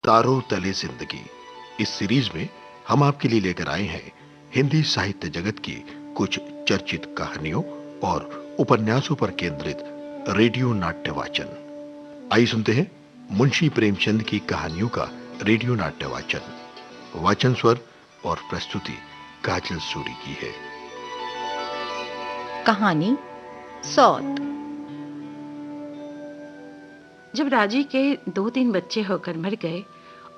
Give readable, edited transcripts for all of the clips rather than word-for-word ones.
तारों तले जिंदगी। इस सीरीज में हम आपके लिए लेकर आए हैं हिंदी साहित्य जगत की कुछ चर्चित कहानियों और उपन्यासों पर केंद्रित रेडियो नाट्य वाचन। आइए सुनते हैं मुंशी प्रेमचंद की कहानियों का रेडियो नाट्य वाचन। वाचन स्वर और प्रस्तुति काजल सूरी की है। कहानी सौत। जब राजी के 2-3 बच्चे होकर मर गए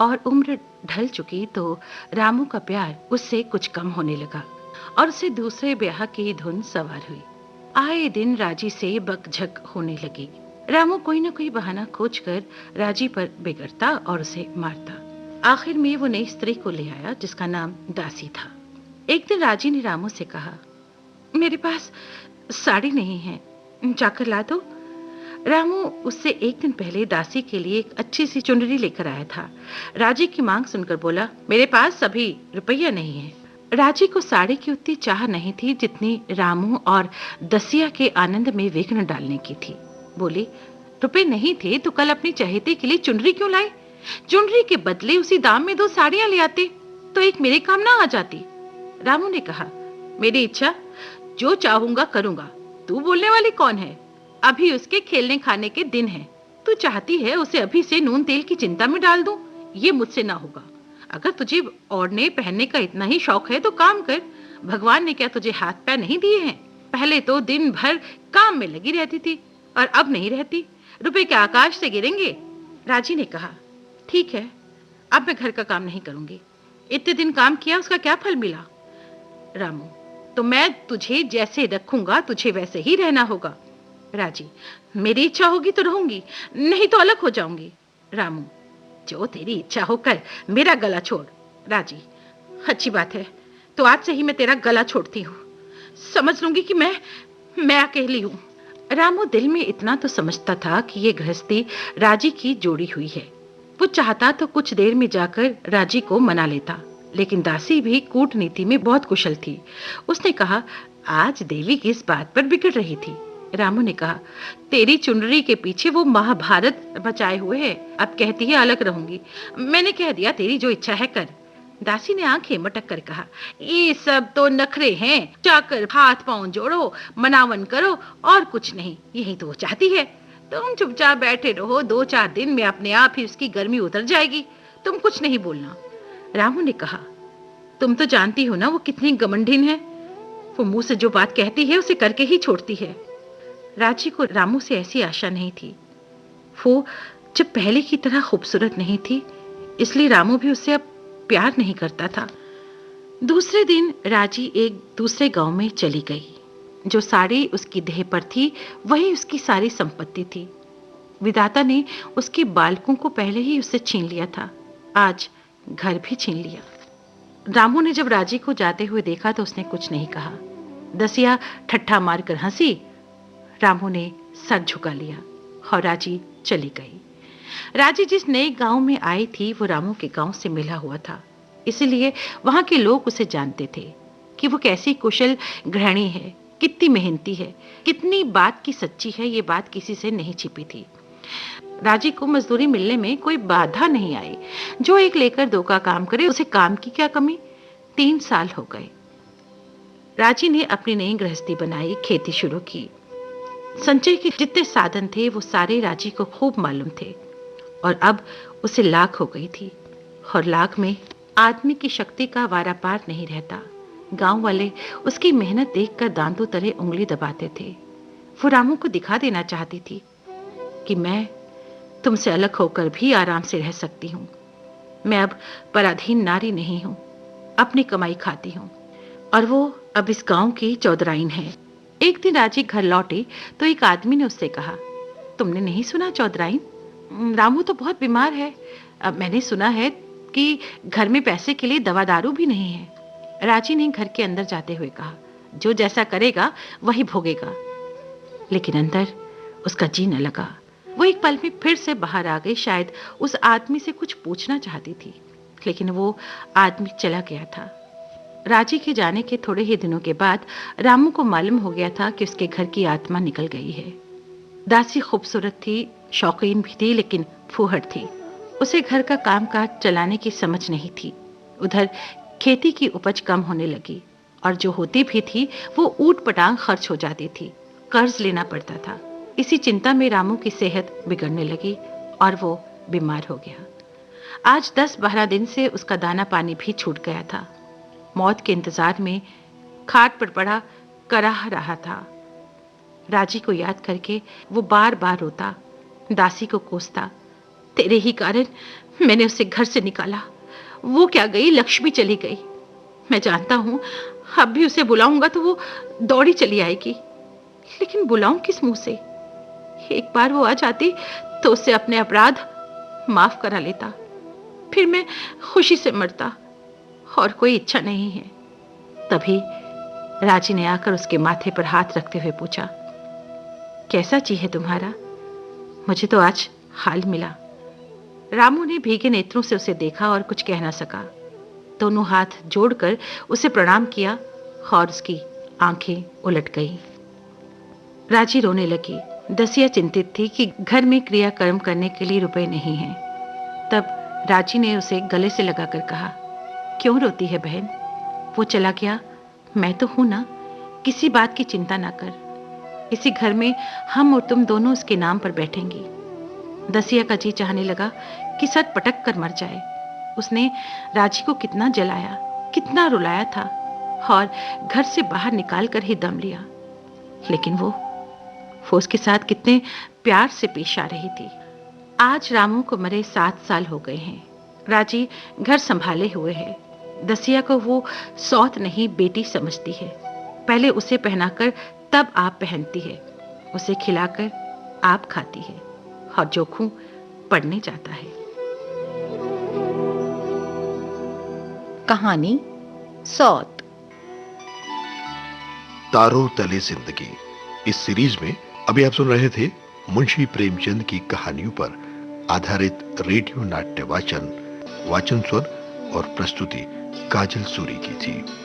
और उम्र ढल चुकी तो रामू का प्यार उससे कुछ कम होने लगा और उसे दूसरे ब्याह की धुन सवार हुई। आए दिन राजी से बकझक होने लगी। रामू कोई न कोई बहाना खोजकर राजी पर बिगड़ता और उसे मारता। आखिर में वो नई स्त्री को ले आया जिसका नाम दासी था। एक दिन राजी ने रामू से कहा, मेरे पास साड़ी नहीं है, जाकर ला दो। रामू उससे एक दिन पहले दासी के लिए एक अच्छी सी चुनरी लेकर आया था। राजी की मांग सुनकर बोला, मेरे पास अभी रुपया नहीं है। राजी को साड़ी की उतनी चाह नहीं थी जितनी रामू और दसिया के आनंद में विघ्न डालने की थी। बोली, रुपए नहीं थे तो कल अपनी चहेते के लिए चुनरी क्यों लाए? चुनरी के बदले उसी दाम में 2 साड़ियां ले आते तो एक मेरे काम ना आ जाती। रामू ने कहा, मेरी इच्छा, जो चाहूंगा करूंगा, तू बोलने वाली कौन है? अभी उसके खेलने खाने के दिन हैं। तू चाहती है उसे अभी से नून तेल की चिंता में डाल दूं? ये मुझसे ना होगा। अगर तुझे ओढ़ने पहनने का इतना ही शौक है तो काम कर। भगवान ने क्या तुझे हाथ पैर नहीं दिए हैं? पहले तो दिन भर काम में लगी रहती थी और अब नहीं रहती। रुपए क्या आकाश से गिरेंगे? राजी ने कहा, ठीक है, अब मैं घर का काम नहीं करूंगी। इतने दिन काम किया, उसका क्या फल मिला? रामू, तो मैं तुझे जैसे रखूंगा तुझे वैसे ही रहना होगा। राजी, मेरी इच्छा होगी तो रहूंगी, नहीं तो अलग हो जाऊंगी। रामू, जो तेरी इच्छा हो कर, मेरा गला छोड़। राजी, अच्छी बात है, तो आज से ही मैं तेरा गला छोड़ती हूँ। समझ लूंगी कि मैं अकेली हूँ। रामू दिल में इतना तो समझता था कि ये गृहस्थी राजी की जोड़ी हुई है। वो चाहता तो कुछ देर में जाकर राजी को मना लेता, लेकिन दासी भी कूटनीति में बहुत कुशल थी। उसने कहा, आज देवी किस बात पर बिगड़ रही थी? रामू ने कहा, तेरी चुनरी के पीछे वो महाभारत बचाए हुए है। अब कहती है अलग रहूंगी। मैंने कह दिया, तेरी जो इच्छा है कर। दासी ने आंखें मटक कर कहा, ये सब तो नखरे हैं। जाकर हाथ पांव जोड़ो, मनावन करो और कुछ नहीं। यही तो वो चाहती है। तुम चुपचाप बैठे रहो, 2-4 दिन में अपने आप ही उसकी गर्मी उतर जाएगी। तुम कुछ नहीं बोलना। रामू ने कहा, तुम तो जानती हो ना वो कितनी गमंडिन है। वो मुंह से जो बात कहती है उसे करके ही छोड़ती है। राजी को रामू से ऐसी आशा नहीं थी। वो जब पहले की तरह खूबसूरत नहीं थी, इसलिए रामू भी उससे अब प्यार नहीं करता था। दूसरे दिन राजी एक दूसरे गांव में चली गई। जो साड़ी उसकी देह पर थी वही उसकी सारी संपत्ति थी। विधाता ने उसके बालकों को पहले ही उससे छीन लिया था, आज घर भी छीन लिया। रामू ने जब राजी को जाते हुए देखा तो उसने कुछ नहीं कहा। दसिया ठट्ठा मारकर हंसी। रामू ने सर झुका लिया और राजी चली गई। राजी जिस नए गांव में आई थी वो रामू के गांव से मिला हुआ था, इसलिए वहां के लोग उसे जानते थे कि वो कैसी कुशल गृहिणी है, कितनी मेहनती है, कितनी बात की सच्ची है। ये बात किसी से नहीं छिपी थी। राजी को मजदूरी मिलने में कोई बाधा नहीं आई। जो एक लेकर 2 का काम करे, उसे काम की क्या कमी। 3 साल हो गए। राजी ने अपनी नई गृहस्थी बनाई, खेती शुरू की। संचय के जितने साधन थे वो सारे राजी को खूब मालूम थे और अब उसे लाख हो गई थी। और लाख में आदमी की शक्ति का वारा पार नहीं रहता। गांव वाले उसकी मेहनत देखकर दांतों तले उंगली दबाते थे। वो रामू को दिखा देना चाहती थी कि मैं तुमसे अलग होकर भी आराम से रह सकती हूँ। मैं अब पराधीन नारी नहीं हूँ, अपनी कमाई खाती हूँ और वो अब इस गांव की चौधराइन है। एक दिन राजी घर लौटी तो एक आदमी ने उससे कहा, तुमने नहीं सुना चौधराइन? रामू तो बहुत बीमार है। अब मैंने सुना है कि घर में पैसे के लिए दवा दारू भी नहीं है। राजी ने घर के अंदर जाते हुए कहा, जो जैसा करेगा वही भोगेगा। लेकिन अंदर उसका जी न लगा। वो एक पल में फिर से बाहर आ गई। शायद उस आदमी से कुछ पूछना चाहती थी, लेकिन वो आदमी चला गया था। राजी के जाने के थोड़े ही दिनों के बाद रामू को मालूम हो गया था कि उसके घर की आत्मा निकल गई है। दासी खूबसूरत थी, शौकीन भी थी, लेकिन फूहड़ थी। उसे घर का कामकाज चलाने की समझ नहीं थी। उधर खेती की उपज कम होने लगी और जो होती भी थी वो ऊट-पटांग खर्च हो जाती थी। कर्ज लेना पड़ता था। इसी चिंता में रामू की सेहत बिगड़ने लगी और वो बीमार हो गया। आज 10-12 दिन से उसका दाना पानी भी छूट गया था। मौत के इंतजार में खाट पर पड़ा कराह रहा था। राजी को याद करके वो बार-बार रोता, दासी को कोसता, तेरे ही कारण मैंने उसे घर से निकाला। वो क्या गई, लक्ष्मी चली गई। मैं जानता हूं अब भी उसे बुलाऊंगा तो वो दौड़ी चली आएगी, लेकिन बुलाऊं किस मुंह से? एक बार वो आ जाती तो उससे अपने अपराध माफ करा लेता, फिर मैं खुशी से मरता। और कोई इच्छा नहीं है। तभी राजी ने आकर उसके माथे पर हाथ रखते हुए पूछा, कैसा जी है तुम्हारा? मुझे तो आज हाल मिला। रामू ने भीगे नेत्रों से उसे देखा और कुछ कह ना सका। दोनों हाथ जोड़कर उसे प्रणाम किया और उसकी आंखें उलट गईं। राजी रोने लगी। दसिया चिंतित थी कि घर में क्रियाकर्म करने के लिए रुपए नहीं हैं। तब राजी ने उसे गले से लगाकर कहा, क्यों रोती है बहन? वो चला गया, मैं तो हूं ना, किसी बात की चिंता ना कर। इसी घर में हम और तुम दोनों उसके नाम पर बैठेंगी। दसिया का जी चाहने लगा कि सट पटक कर मर जाए। उसने राजी को कितना जलाया, कितना रुलाया था और घर से बाहर निकाल कर ही दम लिया, लेकिन वो उसके साथ कितने प्यार से पेश आ रही थी। आज रामू को मरे 7 साल हो गए हैं। राजी घर संभाले हुए है। दसिया को वो सौत नहीं बेटी समझती है। पहले उसे पहनाकर तब आप पहनती है, उसे खिलाकर आप खाती है और जोखू पढ़ने जाता है। कहानी सौत। तारों तले जिंदगी इस सीरीज में अभी आप सुन रहे थे मुंशी प्रेमचंद की कहानियों पर आधारित रेडियो नाट्य वाचन स्वर और प्रस्तुति काजल सूरी की थी।